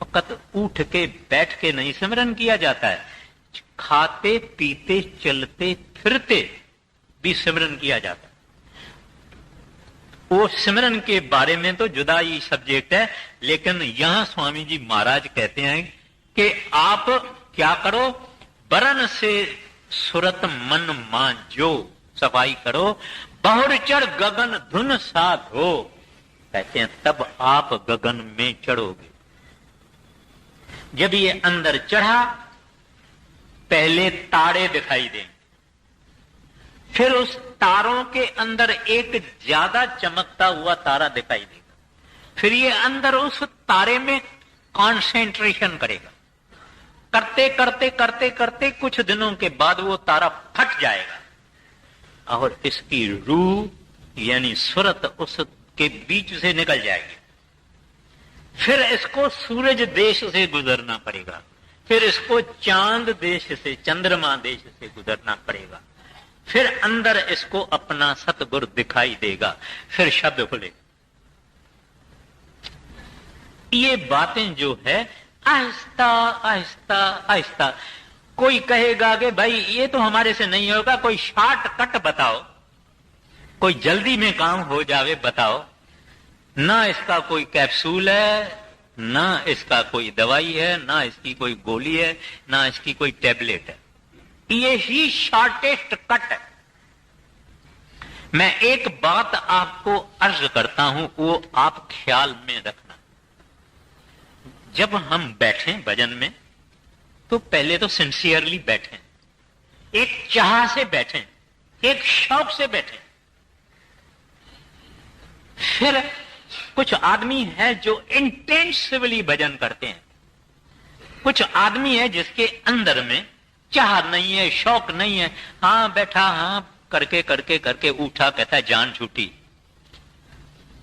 फकत उठ के बैठ के नहीं सिमरन किया जाता है, खाते पीते चलते फिरते भी सिमरन किया जाता है। वो सिमरन के बारे में तो जुदा ही सब्जेक्ट है, लेकिन यहां स्वामी जी महाराज कहते हैं कि आप क्या करो, बरन से सुरत मन मांझो, सफाई करो, बहुर चढ़ गगन धुन साधो। कहते हैं तब आप गगन में चढ़ोगे। जब ये अंदर चढ़ा, पहले तारे दिखाई देंगे, फिर उस तारों के अंदर एक ज्यादा चमकता हुआ तारा दिखाई देगा, फिर ये अंदर उस तारे में कंसंट्रेशन करेगा। करते करते करते करते कुछ दिनों के बाद वो तारा फट जाएगा और इसकी रूह यानी सुरत उसके बीच से निकल जाएगी। फिर इसको सूरज देश से गुजरना पड़ेगा, फिर इसको चांद देश से, चंद्रमा देश से गुजरना पड़ेगा, फिर अंदर इसको अपना सतगुरु दिखाई देगा, फिर शब्द खुलेगा। ये बातें जो है आहिस्ता आहिस्ता आहिस्ता। कोई कहेगा कि भाई ये तो हमारे से नहीं होगा, कोई शॉर्टकट बताओ, कोई जल्दी में काम हो जावे बताओ। ना इसका कोई कैप्सूल है, ना इसका कोई दवाई है, ना इसकी कोई गोली है, ना इसकी कोई टैबलेट है। ये ही शॉर्टेस्ट कट है। मैं एक बात आपको अर्ज करता हूं, वो आप ख्याल में रखना। जब हम बैठे भजन में तो पहले तो सिंसियरली बैठे, एक चाह से बैठे, एक शौक से बैठे। फिर कुछ आदमी है जो इंटेंसिवली भजन करते हैं, कुछ आदमी है जिसके अंदर में चाह नहीं है, शौक नहीं है, हाँ बैठा, हाँ करके करके करके उठा, कहता है जान छूटी,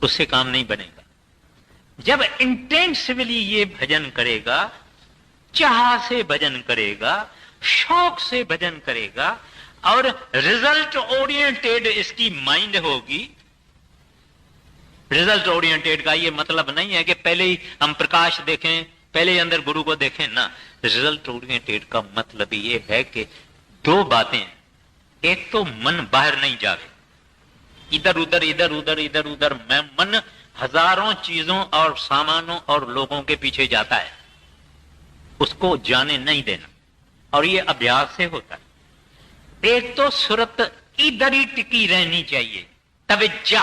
उससे काम नहीं बनेगा। जब इंटेंसिवली ये भजन करेगा, चाह से भजन करेगा, शौक से भजन करेगा और रिजल्ट ओरिएंटेड इसकी माइंड होगी। रिजल्ट ओरिएंटेड का ये मतलब नहीं है कि पहले ही हम प्रकाश देखें, पहले ही अंदर गुरु को देखें ना। रिजल्ट ओरिएंटेड का मतलब ये है कि दो बातें, एक तो मन बाहर नहीं जावे, इधर उधर इधर उधर इधर उधर, मैं मन हजारों चीजों और सामानों और लोगों के पीछे जाता है, उसको जाने नहीं देना, और ये अभ्यास से होता है। एक तो सुरत इधर ही टिकी रहनी चाहिए, तवज्जा,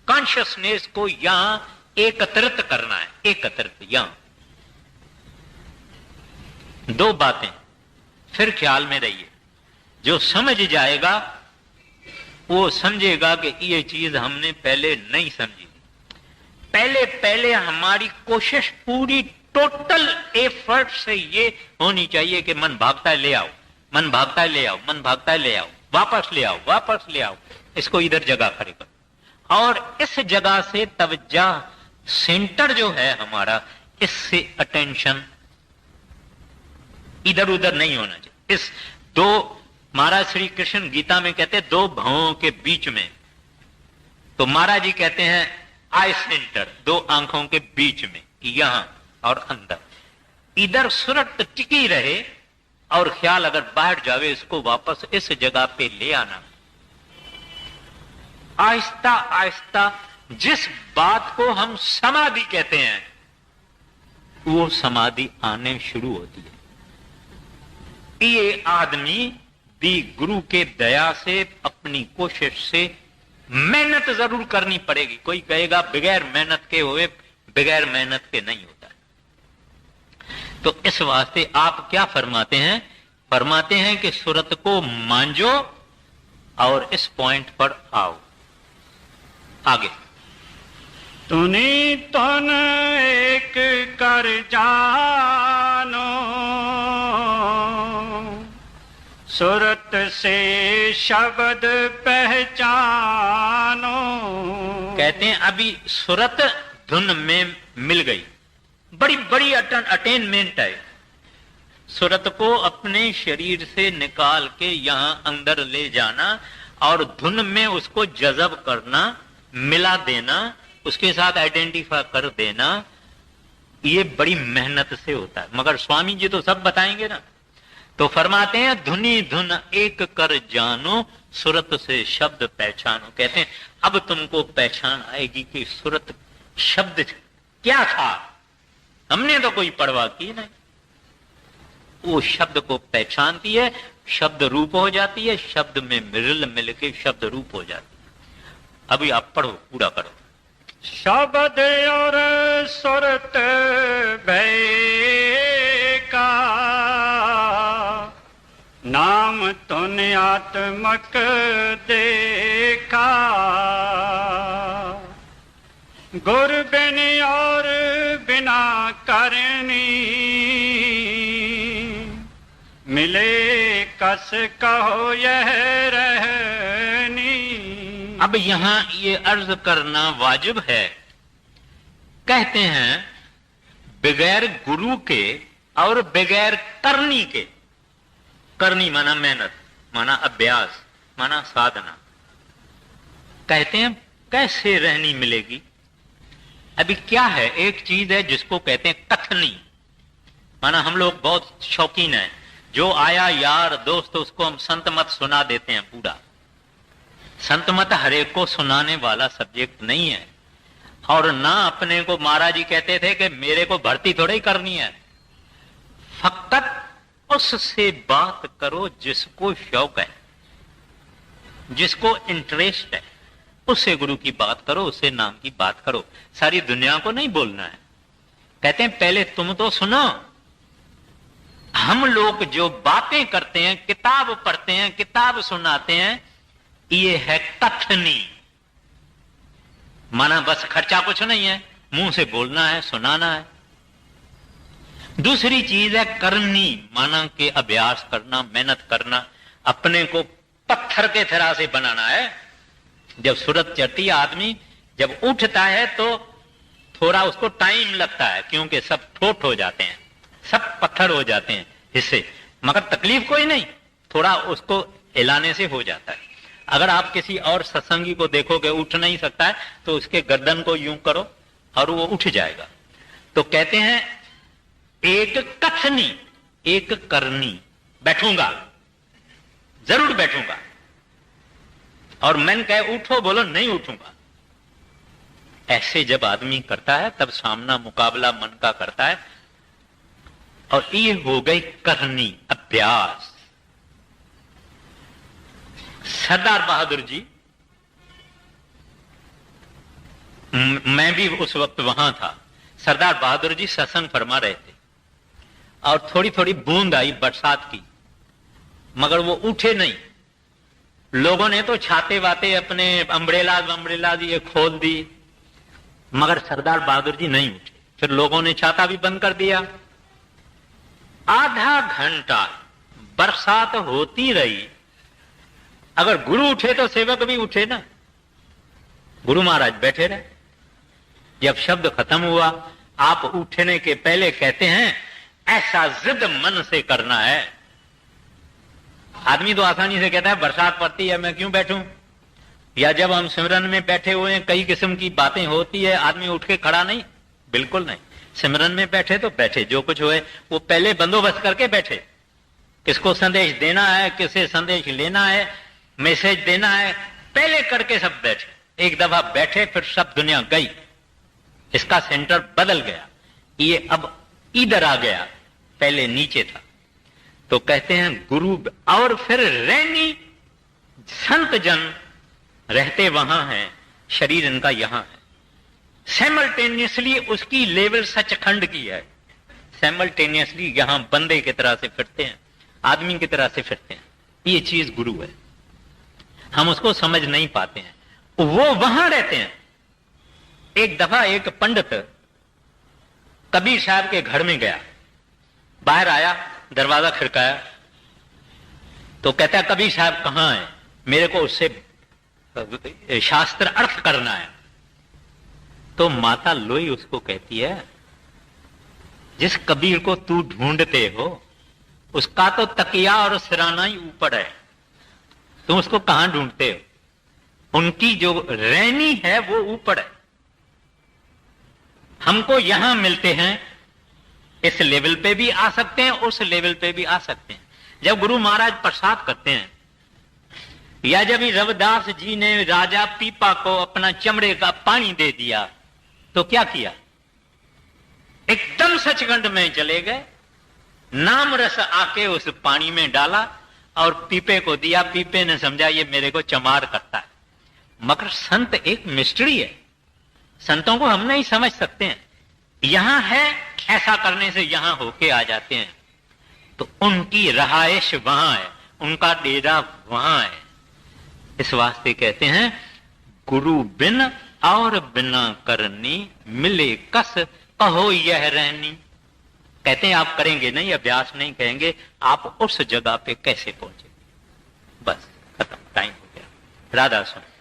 कॉन्शियसनेस को यहां एकत्रित करना है, एकत्रित यहां। दो बातें, फिर ख्याल में रहिए। जो समझ जाएगा वो समझेगा कि ये चीज हमने पहले नहीं समझी। पहले पहले हमारी कोशिश पूरी टोटल एफर्ट से ये होनी चाहिए कि मन भागता है ले आओ, मन भागता है ले आओ, मन भागता है ले आओ, वापस ले आओ, वापस ले आओ, इसको इधर जगह खड़ी करो। और इस जगह से तवज्जा सेंटर जो है हमारा, इससे अटेंशन इधर उधर नहीं होना चाहिए। इस दो, महाराज श्री कृष्ण गीता में कहते हैं दो भवों के बीच में, तो महाराज जी कहते हैं आई सेंटर, दो आंखों के बीच में, यहां और अंदर। इधर सुरत टिकी रहे और ख्याल अगर बाहर जावे, इसको वापस इस जगह पे ले आना। आहिस्ता आहिस्ता जिस बात को हम समाधि कहते हैं, वो समाधि आने शुरू होती है। ये आदमी भी गुरु के दया से, अपनी कोशिश से, मेहनत जरूर करनी पड़ेगी। कोई कहेगा बगैर मेहनत के हुए, बगैर मेहनत के नहीं होता। तो इस वास्ते आप क्या फरमाते हैं? फरमाते हैं कि सुरत को मांझो और इस पॉइंट पर आओ। आगे, तुनी तुन एक कर जानो, सुरत से शब्द पहचानो। कहते हैं अभी सुरत धुन में मिल गई, बड़ी बड़ी अटेनमेंट है। सुरत को अपने शरीर से निकाल के यहां अंदर ले जाना और धुन में उसको जज़ब करना, मिला देना, उसके साथ आइडेंटिफाई कर देना, ये बड़ी मेहनत से होता है। मगर स्वामी जी तो सब बताएंगे ना। तो फरमाते हैं धुनी धुन एक कर जानो, सुरत से शब्द पहचानो। कहते हैं अब तुमको पहचान आएगी कि सुरत शब्द क्या था। हमने तो कोई परवाह की नहीं। वो शब्द को पहचानती है, शब्द रूप हो जाती है, शब्द में मिल के शब्द रूप हो जाती है। अभी आप पढ़ो, पूरा करो। शब्द और सुरत भय का नाम तूने आत्मक देखा। गुर बिन और बिना करनी मिले कस कहो यह रहनी। अब यहां ये अर्ज करना वाजिब है। कहते हैं बगैर गुरु के और बगैर करनी के, करनी माना मेहनत, माना अभ्यास, माना साधना, कहते हैं कैसे रहनी मिलेगी। अभी क्या है, एक चीज है जिसको कहते हैं कथनी, माना हम लोग बहुत शौकीन हैं, जो आया यार दोस्त उसको हम संत मत सुना देते हैं पूरा। संत मत हरेक को सुनाने वाला सब्जेक्ट नहीं है। और ना अपने को महाराज जी कहते थे कि मेरे को भर्ती थोड़ी ही करनी है, फकत उससे बात करो जिसको शौक है, जिसको इंटरेस्ट है, उससे गुरु की बात करो, उससे नाम की बात करो। सारी दुनिया को नहीं बोलना है। कहते हैं पहले तुम तो सुनो। हम लोग जो बातें करते हैं, किताब पढ़ते हैं, किताब सुनाते हैं, ये है कथनी, माना बस खर्चा कुछ नहीं है, मुंह से बोलना है, सुनाना है। दूसरी चीज है करनी, माना के अभ्यास करना, मेहनत करना, अपने को पत्थर के तरह से बनाना है। जब सूरत चढ़ती है, आदमी जब उठता है तो थोड़ा उसको टाइम लगता है, क्योंकि सब ठोठ हो जाते हैं, सब पत्थर हो जाते हैं हिस्से, मगर तकलीफ कोई नहीं, थोड़ा उसको हिलाने से हो जाता है। अगर आप किसी और सत्संगी को देखोगे उठ नहीं सकता है, तो उसके गर्दन को यूं करो और वो उठ जाएगा। तो कहते हैं एक कथनी, एक करनी। बैठूंगा, जरूर बैठूंगा, और मैंने कहे उठो, बोलो नहीं उठूंगा। ऐसे जब आदमी करता है तब सामना मुकाबला मन का करता है, और ये हो गई करनी, अभ्यास। सरदार बहादुर जी, मैं भी उस वक्त वहां था, सरदार बहादुर जी सत्संग फरमा रहे थे और थोड़ी थोड़ी बूंद आई बरसात की, मगर वो उठे नहीं। लोगों ने तो छाते वाते अपने अम्ब्रेला ये खोल दी, मगर सरदार बहादुर जी नहीं उठे। फिर लोगों ने छाता भी बंद कर दिया। आधा घंटा बरसात होती रही। अगर गुरु उठे तो सेवक भी उठे ना। गुरु महाराज बैठे रहे। जब शब्द खत्म हुआ, आप उठने के पहले कहते हैं ऐसा जिद मन से करना है। आदमी तो आसानी से कहता है बरसात पड़ती है मैं क्यों बैठूं, या जब हम सिमरन में बैठे हुए हैं कई किस्म की बातें होती है, आदमी उठ के खड़ा नहीं, बिल्कुल नहीं। सिमरन में बैठे तो बैठे, जो कुछ हुए वो पहले बंदोबस्त करके बैठे। किसको संदेश देना है, किसे संदेश लेना है, मैसेज देना है, पहले करके सब बैठे। एक दफा बैठे फिर सब दुनिया गई, इसका सेंटर बदल गया, ये अब इधर आ गया, पहले नीचे था। तो कहते हैं गुरु, और फिर रैनी संत जन रहते वहां हैं, शरीर इनका यहां है। सैमल्टेनियसली उसकी लेवल सचखंड की है। सैमल्टेनियसली यहां बंदे की तरह से फिरते हैं, आदमी की तरह से फिरते हैं। ये चीज गुरु है, हम उसको समझ नहीं पाते हैं, वो वहां रहते हैं। एक दफा एक पंडित कबीर साहब के घर में गया, बाहर आया, दरवाजा खिड़काया, तो कहता है कबीर साहब कहाँ है, मेरे को उससे शास्त्र अर्थ करना है। तो माता लोई उसको कहती है, जिस कबीर को तू ढूंढते हो उसका तो तकिया और सिराना ही ऊपर है, तुम उसको कहां ढूंढते हो? उनकी जो रैनी है वो ऊपर है। हमको यहां मिलते हैं, इस लेवल पे भी आ सकते हैं, उस लेवल पे भी आ सकते हैं। जब गुरु महाराज प्रसाद करते हैं, या जब रविदास जी ने राजा पीपा को अपना चमड़े का पानी दे दिया, तो क्या किया? एकदम सचखंड में चले गए, नाम रस आके उस पानी में डाला और पीपे को दिया। पीपे ने समझा ये मेरे को चमार करता है। मगर संत एक मिस्ट्री है, संतों को हम नहीं समझ सकते हैं। यहां है, ऐसा करने से यहां होके आ जाते हैं। तो उनकी रहाइश वहां है, उनका डेरा वहां है। इस वास्ते कहते हैं गुरु बिन और बिना करनी, मिले कस कहो यह रहनी। कहते हैं आप करेंगे नहीं, अभ्यास नहीं करेंगे, आप उस जगह पे कैसे पहुंचे? बस खत्म, टाइम हो गया। राधा स्वामी।